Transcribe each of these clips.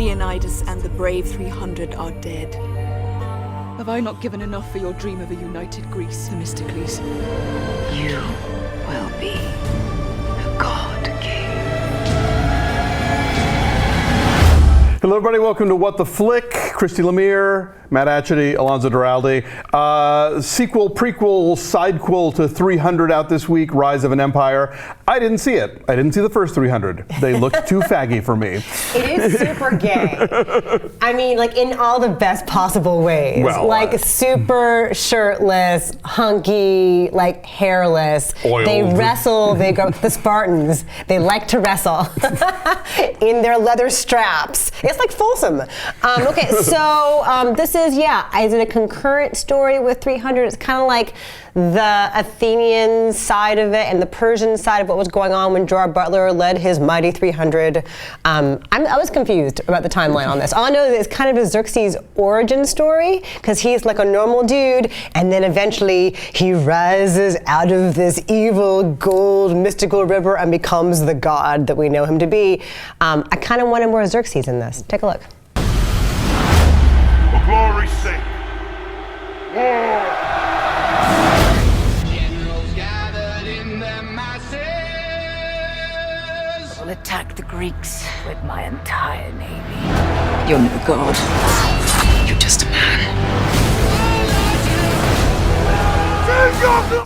Leonidas and the brave 300 are dead. Have I not given enough for your dream of a united Greece, Themistokles? You will be the God King. Hello everybody, welcome to What the Flick. Christy, Lemire, Matt Atchity, Alonso Duralde. Sequel, prequel, sidequel to 300 out this week, Rise of an Empire. I didn't see it. I didn't see the first 300. They looked too faggy for me. It is super gay. I mean, like in all the best possible ways. Well, like super shirtless, hunky, like hairless. Oiled. They wrestle, they go, the Spartans, they like to wrestle in their leather straps. It's like Folsom. Okay, so this is, is it a concurrent story with 300? It's kind of like the Athenian side of it and the Persian side of what was going on when Gerard Butler led his mighty 300. I was confused about the timeline on this. All I know is it's kind of a Xerxes origin story because he's like a normal dude and then eventually he rises out of this evil gold mystical river and becomes the god that we know him to be. I kind of wanted more Xerxes in this. Take a look. For glory's sake. War! Generals gathered in their masses. I'll attack the Greeks with my entire navy. You're no god. You're just a man.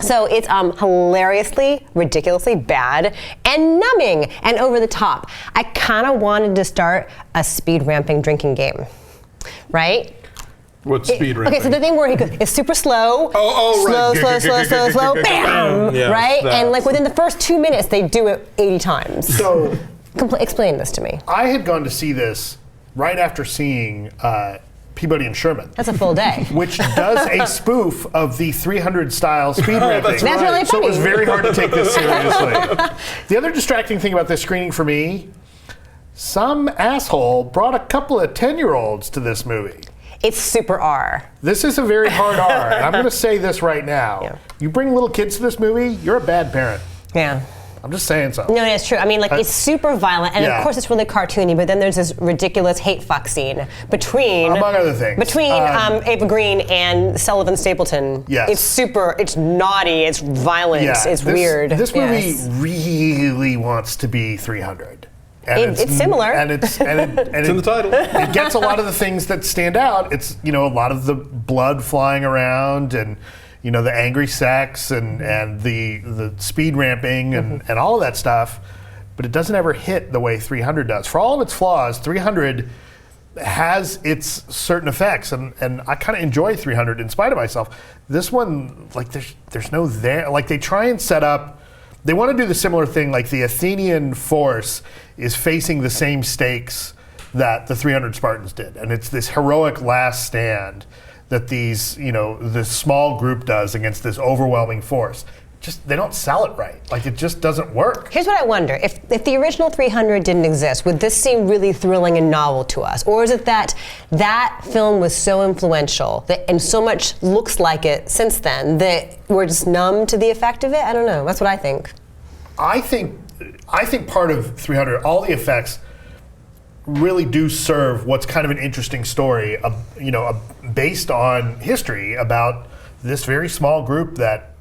So it's hilariously, ridiculously bad and numbing and over the top. I kind of wanted to start a speed ramping drinking game, right? What's speed ramping? Okay, so the thing where it's super slow, slow, bam, Yeah, right? that. And like within the first 2 minutes, they do it 80 times. So Explain this to me. I had gone to see this right after seeing Peabody and Sherman. That's a full day. Which does a spoof of the 300 style speed ramping. That's really So it funny. was very hard to take this seriously. The other distracting thing about this screening for me, some asshole brought a couple of 10-year-olds to this movie. It's super R. This is a very hard R, and I'm going to say this right now. Yeah. You bring little kids to this movie, you're a bad parent. Yeah. I'm just saying so. No, it's true. I mean, like, it's super violent, and Yeah. of course it's really cartoony, but then there's this ridiculous hate fuck scene between... Among other things. Between Eva Green and Sullivan Stapleton. Yes. It's naughty, it's violent, it's weird. This movie Yes. really wants to be 300. And It's similar. And it's in the title. It gets a lot of the things that stand out. It's, a lot of the blood flying around and, the angry sex and the speed ramping and all of that stuff. But it doesn't ever hit the way 300 does. For all of its flaws, 300 has its certain effects. And I kind of enjoy 300 in spite of myself. This one, like, there's no there. Like, they try and set up. They want to do the similar thing, like the Athenian force is facing the same stakes that the 300 Spartans did. And it's this heroic last stand that this small group does against this overwhelming force. They don't sell it right. Like, it just doesn't work. Here's what I wonder. If the original 300 didn't exist, would this seem really thrilling and novel to us? Or is it that film was so influential and so much looks like it since then that we're just numb to the effect of it? I don't know. That's what I think. I think part of 300, all the effects really do serve what's kind of an interesting story, based on history about this very small group that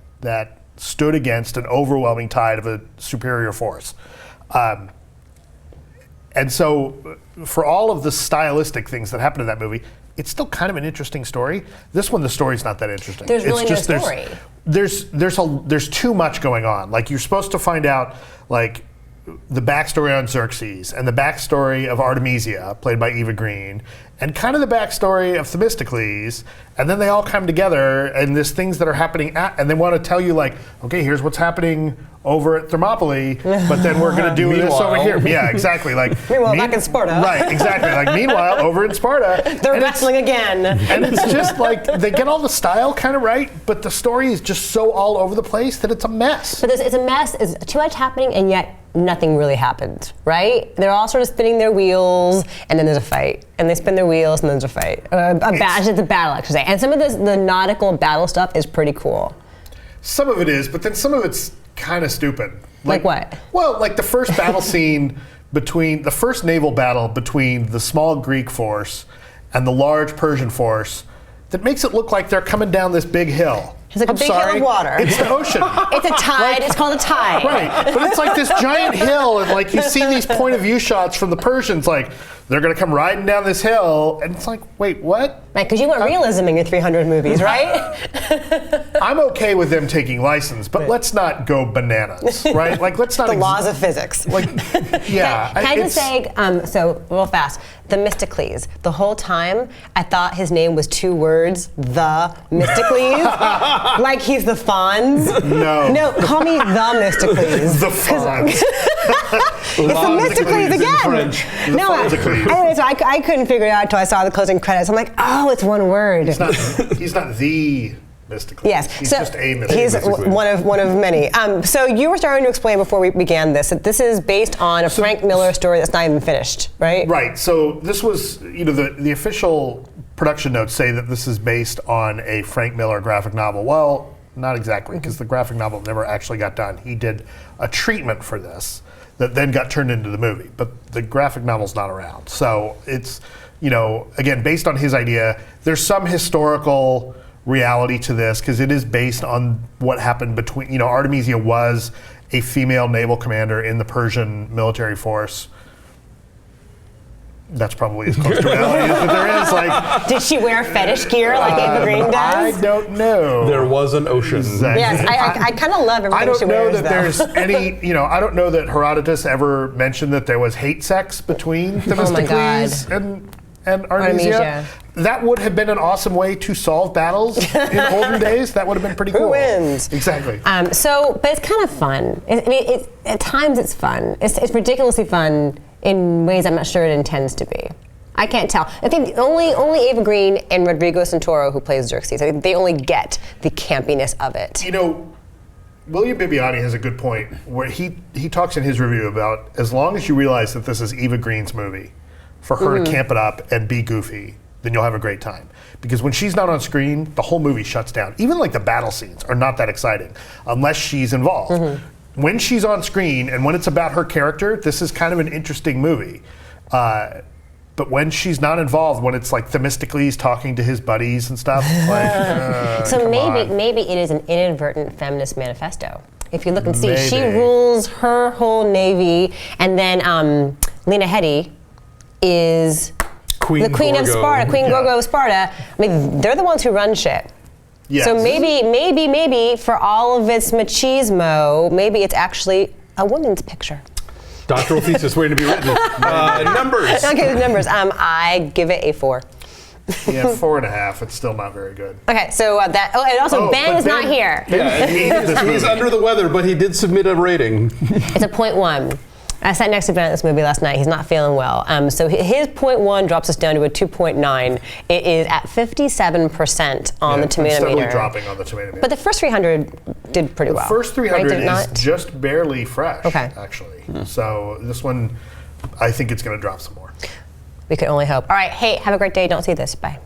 stood against an overwhelming tide of a superior force. And so for all of the stylistic things that happen in that movie, it's still kind of an interesting story. This one, the story's not that interesting. There's really no story. There's too much going on. Like, you're supposed to find out, like, the backstory on Xerxes and the backstory of Artemisia, played by Eva Green, and kind of the backstory of Themistokles, and then they all come together and there's things that are happening and they want to tell you, like, okay, here's what's happening over at Thermopylae, but then we're going to do this over here. Yeah, exactly. Like, meanwhile, back in Sparta. Right, exactly. Like, meanwhile, over in Sparta. They're wrestling again. And it's just like, they get all the style kind of right, but the story is just so all over the place that it's a mess. But it's a mess. It's too much happening, and yet nothing really happened, right? They're all sort of spinning their wheels, and then there's a fight. And they spin their wheels, and then there's a fight. It's a battle, I should say. And some of the nautical battle stuff is pretty cool. Some of it is, but then some of it's kind of stupid. Like what? Well, like the first battle scene between the first naval battle between the small Greek force and the large Persian force that makes it look like they're coming down this big hill. It's like a big hill of water. It's the ocean. It's a tide. It's called a tide. Right. But it's like this giant hill, and like you see these point of view shots from the Persians, like they're going to come riding down this hill, and it's like, wait, what? Right, because you want realism in your 300 movies, right? I'm okay with them taking license, but let's not go bananas, right? Like, let's not. The laws of physics. Like, yeah. Can I just say, so real fast, Themistokles. The whole time, I thought his name was 2 words, Themistokles. Like he's the Fonz. No, call me Themistokles. The Fonz. It's Themistokles again. No, anyway, so I couldn't figure it out until I saw the closing credits. I'm like, oh, it's one word. He's not the Themistokles. Yes, he's so just a Themistokles. He's one of many. So you were starting to explain before we began this that this is based on a Frank Miller story that's not even finished, right? Right. So this was, the official production notes say that this is based on a Frank Miller graphic novel. Well, not exactly, because the graphic novel never actually got done. He did a treatment for this that then got turned into the movie, but the graphic novel's not around. So it's, again, based on his idea. There's some historical reality to this because it is based on what happened between, Artemisia was a female naval commander in the Persian military force. That's probably as close to reality as there is. Like, did she wear fetish gear like Eva Green does? I don't know. There was an ocean. Exactly. Yes, I kind of love everything she wears. I don't know that there's any, I don't know that Herodotus ever mentioned that there was hate sex between Themistokles and Artemisia. That would have been an awesome way to solve battles in olden days. That would have been pretty cool. Who wins? Exactly. But it's kind of fun. At times it's fun. It's ridiculously fun in ways I'm not sure it intends to be. I can't tell. I think only Eva Green and Rodrigo Santoro, who plays Xerxes, I think they only get the campiness of it. William Bibiani has a good point where he talks in his review about as long as you realize that this is Eva Green's movie, for her to camp it up and be goofy, then you'll have a great time. Because when she's not on screen, the whole movie shuts down. Even like the battle scenes are not that exciting unless she's involved. When she's on screen and when it's about her character, this is kind of an interesting movie. But when she's not involved, when it's like Themistokles talking to his buddies and stuff, like, so maybe it is an inadvertent feminist manifesto. If you look and see, Maybe. she rules her whole navy, and then Lena Headey is the Queen of Sparta, Queen Gorgo of Sparta. I mean, they're the ones who run shit. Yes. So maybe for all of its machismo, maybe it's actually a woman's picture. Doctoral thesis waiting to be written. Numbers. Okay, the numbers. I give it a 4. Yeah, 4.5. It's still not very good. Okay, so and also Ben is not here. Yeah, he's under the weather, but he did submit a rating. It's a 0.1. I sat next to Ben at this movie last night. He's not feeling well. So his 0.1 drops us down to a 2.9. It is at 57% on the tomato meter. It's dropping on the tomato meter. But the first 300 did pretty well. The first 300 right? is just barely fresh, actually. Hmm. So this one, I think it's going to drop some more. We could only hope. All right, hey, have a great day. Don't see this. Bye.